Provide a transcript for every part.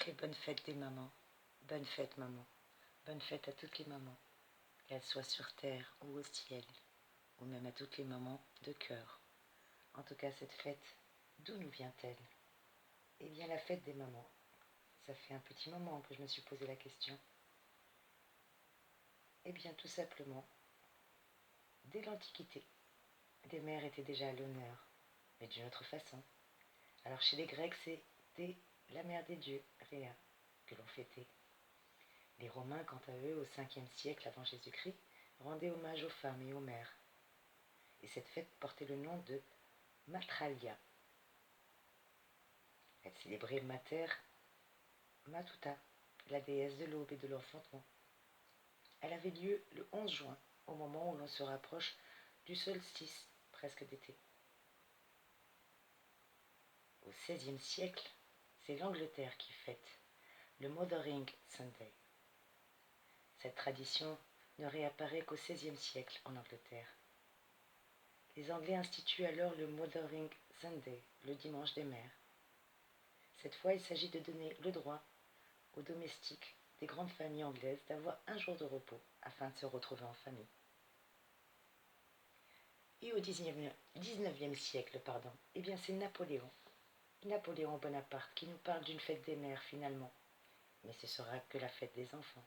très bonne fête des mamans. Bonne fête maman. Bonne fête à toutes les mamans, qu'elles soient sur terre ou au ciel, ou même à toutes les mamans de cœur. En tout cas, cette fête, d'où nous vient-elle? Eh bien, la fête des mamans. Ça fait un petit moment que je me suis posé la question. Eh bien, tout simplement, dès l'Antiquité, les mères étaient déjà à l'honneur, mais d'une autre façon. Alors chez les Grecs, c'était la mère des dieux, Rhea, que l'on fêtait. Les Romains, quant à eux, au 5e siècle avant Jésus-Christ, rendaient hommage aux femmes et aux mères. Et cette fête portait le nom de Matralia. Elle célébrait Mater Matuta, la déesse de l'aube et de l'enfantement. Elle avait lieu le 11 juin, au moment où l'on se rapproche du solstice, presque d'été. Au XVIe siècle, c'est l'Angleterre qui fête le Mothering Sunday. Cette tradition ne réapparaît qu'au XVIe siècle en Angleterre. Les Anglais instituent alors le Mothering Sunday, le dimanche des mères. Cette fois, il s'agit de donner le droit aux domestiques des grandes familles anglaises d'avoir un jour de repos afin de se retrouver en famille. Et au XIXe siècle, eh bien c'est Napoléon Bonaparte qui nous parle d'une fête des mères finalement, mais ce sera que la fête des enfants.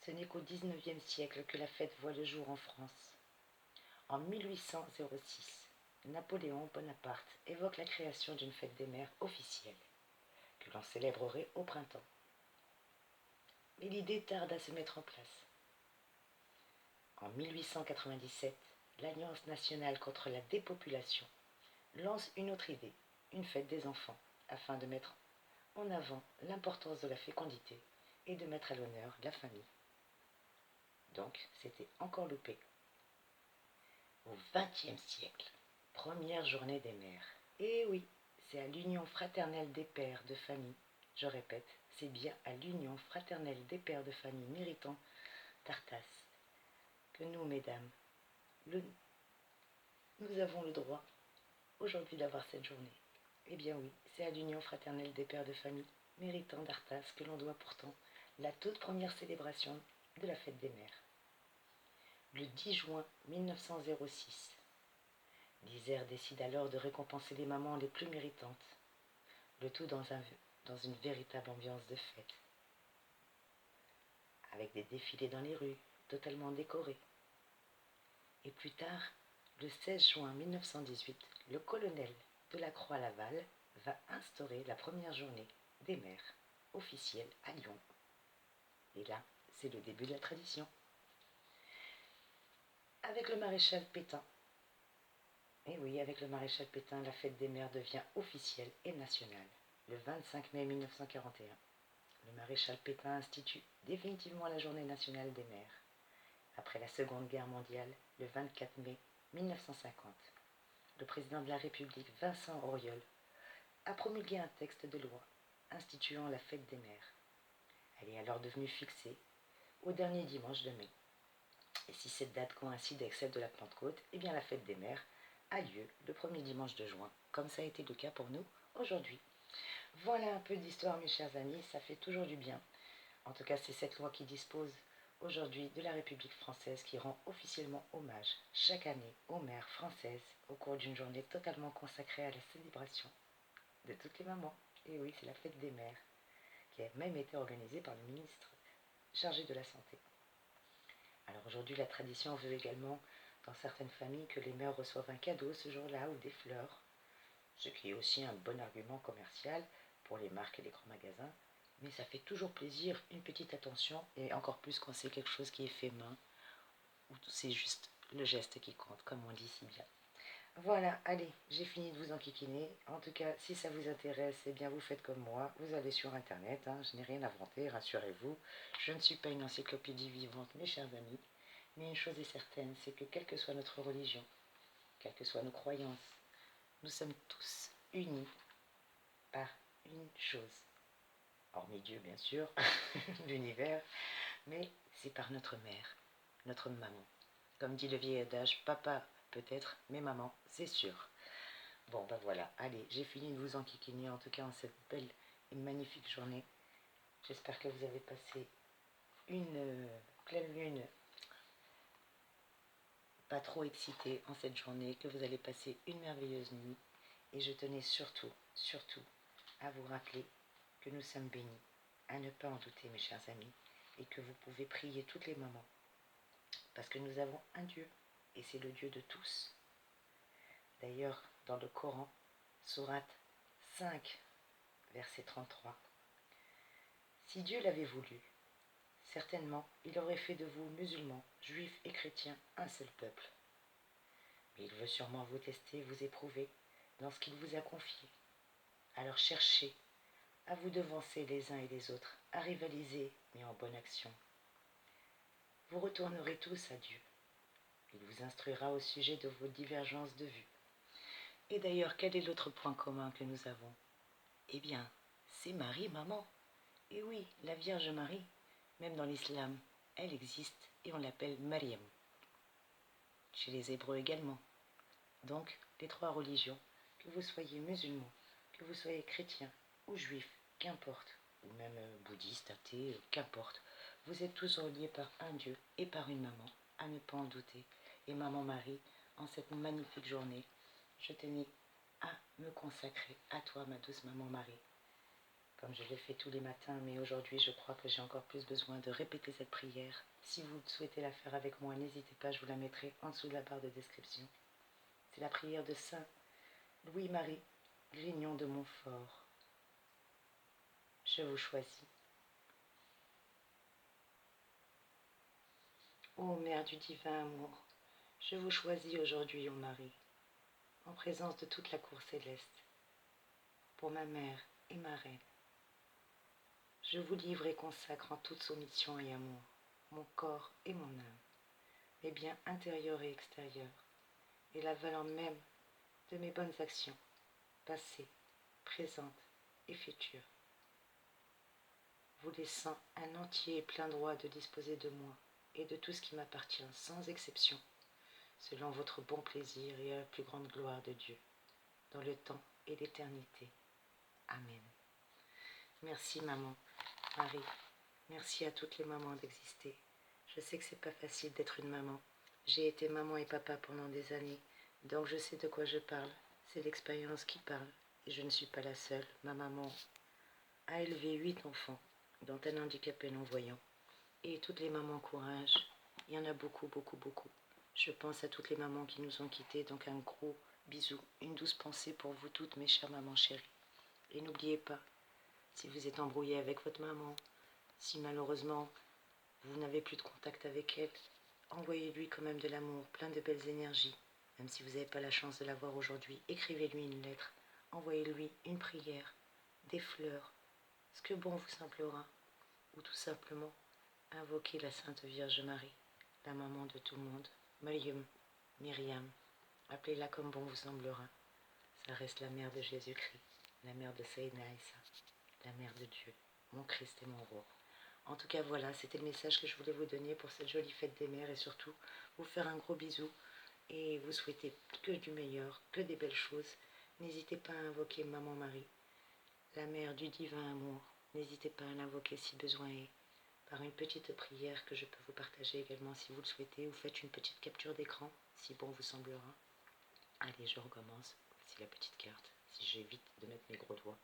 Ce n'est qu'au XIXe siècle que la fête voit le jour en France. En 1806, Napoléon Bonaparte évoque la création d'une fête des mères officielle, que l'on célébrerait au printemps. Mais l'idée tarde à se mettre en place. En 1897, l'Alliance nationale contre la dépopulation lance une autre idée, une fête des enfants, afin de mettre en avant l'importance de la fécondité et de mettre à l'honneur la famille. Donc, c'était encore loupé. Au XXe siècle, première journée des mères. Et oui, c'est à l'union fraternelle des pères de famille, je répète, c'est bien à l'union fraternelle des pères de famille méritants d'Arthas que nous, mesdames, nous avons le droit aujourd'hui d'avoir cette journée. Eh bien oui, c'est à l'union fraternelle des pères de famille méritants d'Arthas que l'on doit pourtant la toute première célébration de la fête des mères. Le 10 juin 1906, l'Isère décide alors de récompenser les mamans les plus méritantes, le tout dans une véritable ambiance de fête, avec des défilés dans les rues, totalement décorés. Et plus tard, le 16 juin 1918, le colonel de la Croix-Laval va instaurer la première journée des mères officielle à Lyon. Et là, c'est le début de la tradition. Avec le maréchal Pétain, et oui, avec le maréchal Pétain, la fête des mères devient officielle et nationale, le 25 mai 1941. Le maréchal Pétain institue définitivement la journée nationale des mères. Après la Seconde Guerre mondiale, le 24 mai 1950, le président de la République, Vincent Auriol, a promulgué un texte de loi instituant la fête des mères. Elle est alors devenue fixée au dernier dimanche de mai. Et si cette date coïncide avec celle de la Pentecôte, eh bien la fête des mères a lieu le premier dimanche de juin, comme ça a été le cas pour nous aujourd'hui. Voilà un peu d'histoire, mes chers amis, ça fait toujours du bien. En tout cas, c'est cette loi qui dispose aujourd'hui de la République française qui rend officiellement hommage chaque année aux mères françaises au cours d'une journée totalement consacrée à la célébration de toutes les mamans. Et oui, c'est la fête des mères, qui a même été organisée par le ministre chargé de la Santé. Alors aujourd'hui, la tradition veut également, dans certaines familles, que les mères reçoivent un cadeau ce jour-là ou des fleurs, ce qui est aussi un bon argument commercial pour les marques et les grands magasins. Mais ça fait toujours plaisir, une petite attention, et encore plus quand c'est quelque chose qui est fait main, ou c'est juste le geste qui compte, comme on dit si bien. Voilà, allez, j'ai fini de vous enquiquiner. En tout cas, si ça vous intéresse, eh bien vous faites comme moi, vous allez sur internet, je n'ai rien inventé, rassurez-vous. Je ne suis pas une encyclopédie vivante, mes chers amis, mais une chose est certaine, c'est que quelle que soit notre religion, quelles que soient nos croyances, nous sommes tous unis par une chose. Hormis Dieu, bien sûr, l'univers, mais c'est par notre mère, notre maman. Comme dit le vieil adage, papa peut-être, mais maman, c'est sûr. Bon, ben voilà, allez, j'ai fini de vous enquiquiner, en tout cas en cette belle une magnifique journée. J'espère que vous avez passé une pleine lune pas trop excitée en cette journée, que vous allez passer une merveilleuse nuit. Et je tenais surtout, surtout à vous rappeler que nous sommes bénis, à ne pas en douter mes chers amis, et que vous pouvez prier toutes les moments, parce que nous avons un Dieu, et c'est le Dieu de tous. D'ailleurs, dans le Coran, sourate 5, verset 33, si Dieu l'avait voulu, certainement il aurait fait de vous musulmans, juifs et chrétiens un seul peuple. Mais il veut sûrement vous tester, vous éprouver dans ce qu'il vous a confié. Alors cherchez à vous devancer les uns et les autres, à rivaliser, mais en bonne action. Vous retournerez tous à Dieu. Il vous instruira au sujet de vos divergences de vues. Et d'ailleurs, quel est l'autre point commun que nous avons? Eh bien, c'est Marie, maman. Et oui, la Vierge Marie, même dans l'islam, elle existe et on l'appelle Mariam. Chez les Hébreux également. Donc, les trois religions, que vous soyez musulmans, que vous soyez chrétiens ou juifs, qu'importe, ou même bouddhistes, athées, qu'importe, vous êtes tous reliés par un Dieu et par une maman, à ne pas en douter. Et maman Marie, en cette magnifique journée, je tenais à me consacrer à toi, ma douce maman Marie. Comme je le fais tous les matins, mais aujourd'hui je crois que j'ai encore plus besoin de répéter cette prière. Si vous souhaitez la faire avec moi, n'hésitez pas, je vous la mettrai en dessous de la barre de description. C'est la prière de Saint Louis-Marie Grignon de Montfort. Je vous choisis. Ô Mère du divin amour, je vous choisis aujourd'hui, ô Marie, en présence de toute la cour céleste, pour ma mère et ma reine. Je vous livre et consacre en toute soumission et amour, mon corps et mon âme, mes biens intérieurs et extérieurs, et la valeur même de mes bonnes actions, passées, présentes et futures, vous laissant un entier et plein droit de disposer de moi et de tout ce qui m'appartient sans exception, selon votre bon plaisir et à la plus grande gloire de Dieu, dans le temps et l'éternité. Amen. Merci maman, Marie, merci à toutes les mamans d'exister. Je sais que c'est pas facile d'être une maman. J'ai été maman et papa pendant des années, donc je sais de quoi je parle. C'est l'expérience qui parle, et je ne suis pas la seule. Ma maman a élevé 8 enfants, dont un handicapé non-voyant. Et toutes les mamans courage, il y en a beaucoup, beaucoup, beaucoup. Je pense à toutes les mamans qui nous ont quittés, donc un gros bisou, une douce pensée pour vous toutes, mes chères mamans chéries. Et n'oubliez pas, si vous êtes embrouillé avec votre maman, si malheureusement vous n'avez plus de contact avec elle, envoyez-lui quand même de l'amour, plein de belles énergies. Même si vous n'avez pas la chance de la voir aujourd'hui, écrivez-lui une lettre, envoyez-lui une prière, des fleurs, ce que bon vous semblera, ou tout simplement invoquez la Sainte Vierge Marie, la maman de tout le monde, Mariam, Myriam, appelez-la comme bon vous semblera. Ça reste la mère de Jésus-Christ, la mère de Sayyidina Isa, la mère de Dieu, mon Christ et mon roi. En tout cas, voilà, c'était le message que je voulais vous donner pour cette jolie fête des mères et surtout vous faire un gros bisou et vous souhaiter que du meilleur, que des belles choses. N'hésitez pas à invoquer Maman Marie, la mère du divin amour. N'hésitez pas à l'invoquer si besoin est, par une petite prière que je peux vous partager également si vous le souhaitez, ou faites une petite capture d'écran si bon vous semblera. Allez, je recommence. Voici la petite carte. Si j'évite de mettre mes gros doigts.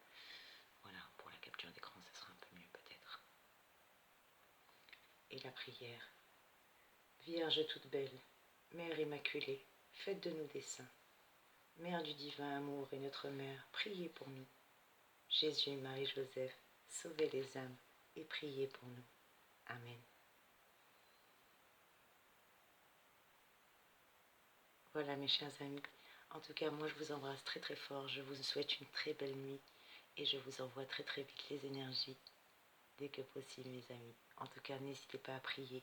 Voilà, pour la capture d'écran, ça sera un peu mieux peut-être. Et la prière. Vierge toute belle, Mère immaculée, faites de nous des saints. Mère du divin amour et notre mère, priez pour nous. Jésus, Marie, Joseph, sauvez les âmes et priez pour nous. Amen. Voilà mes chers amis, en tout cas moi je vous embrasse très très fort, je vous souhaite une très belle nuit et je vous envoie très très vite les énergies dès que possible mes amis. En tout cas n'hésitez pas à prier,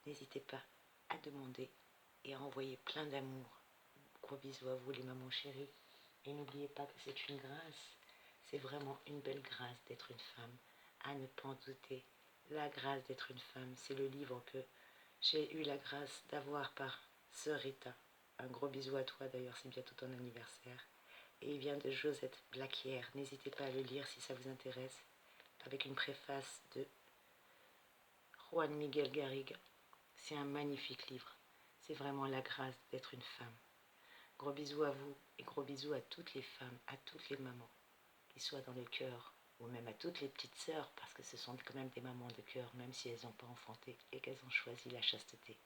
n'hésitez pas à demander et à envoyer plein d'amour. Gros bisous à vous les mamans chéries et n'oubliez pas que c'est une grâce, c'est vraiment une belle grâce d'être une femme, à ne pas en douter. La grâce d'être une femme, c'est le livre que j'ai eu la grâce d'avoir par Sœur Rita. Un gros bisou à toi d'ailleurs, c'est bientôt ton anniversaire. et il vient de Josette Blaquière. N'hésitez pas à le lire si ça vous intéresse, avec une préface de Juan Miguel Garriga. C'est un magnifique livre. C'est vraiment la grâce d'être une femme. Gros bisous à vous et gros bisous à toutes les femmes, à toutes les mamans, qui soient dans le cœur, ou même à toutes les petites sœurs, parce que ce sont quand même des mamans de cœur, même si elles n'ont pas enfanté et qu'elles ont choisi la chasteté.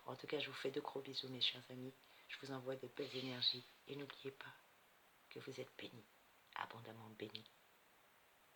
En tout cas, je vous fais de gros bisous, mes chers amis. Je vous envoie de belles énergies et n'oubliez pas que vous êtes bénis, abondamment bénis.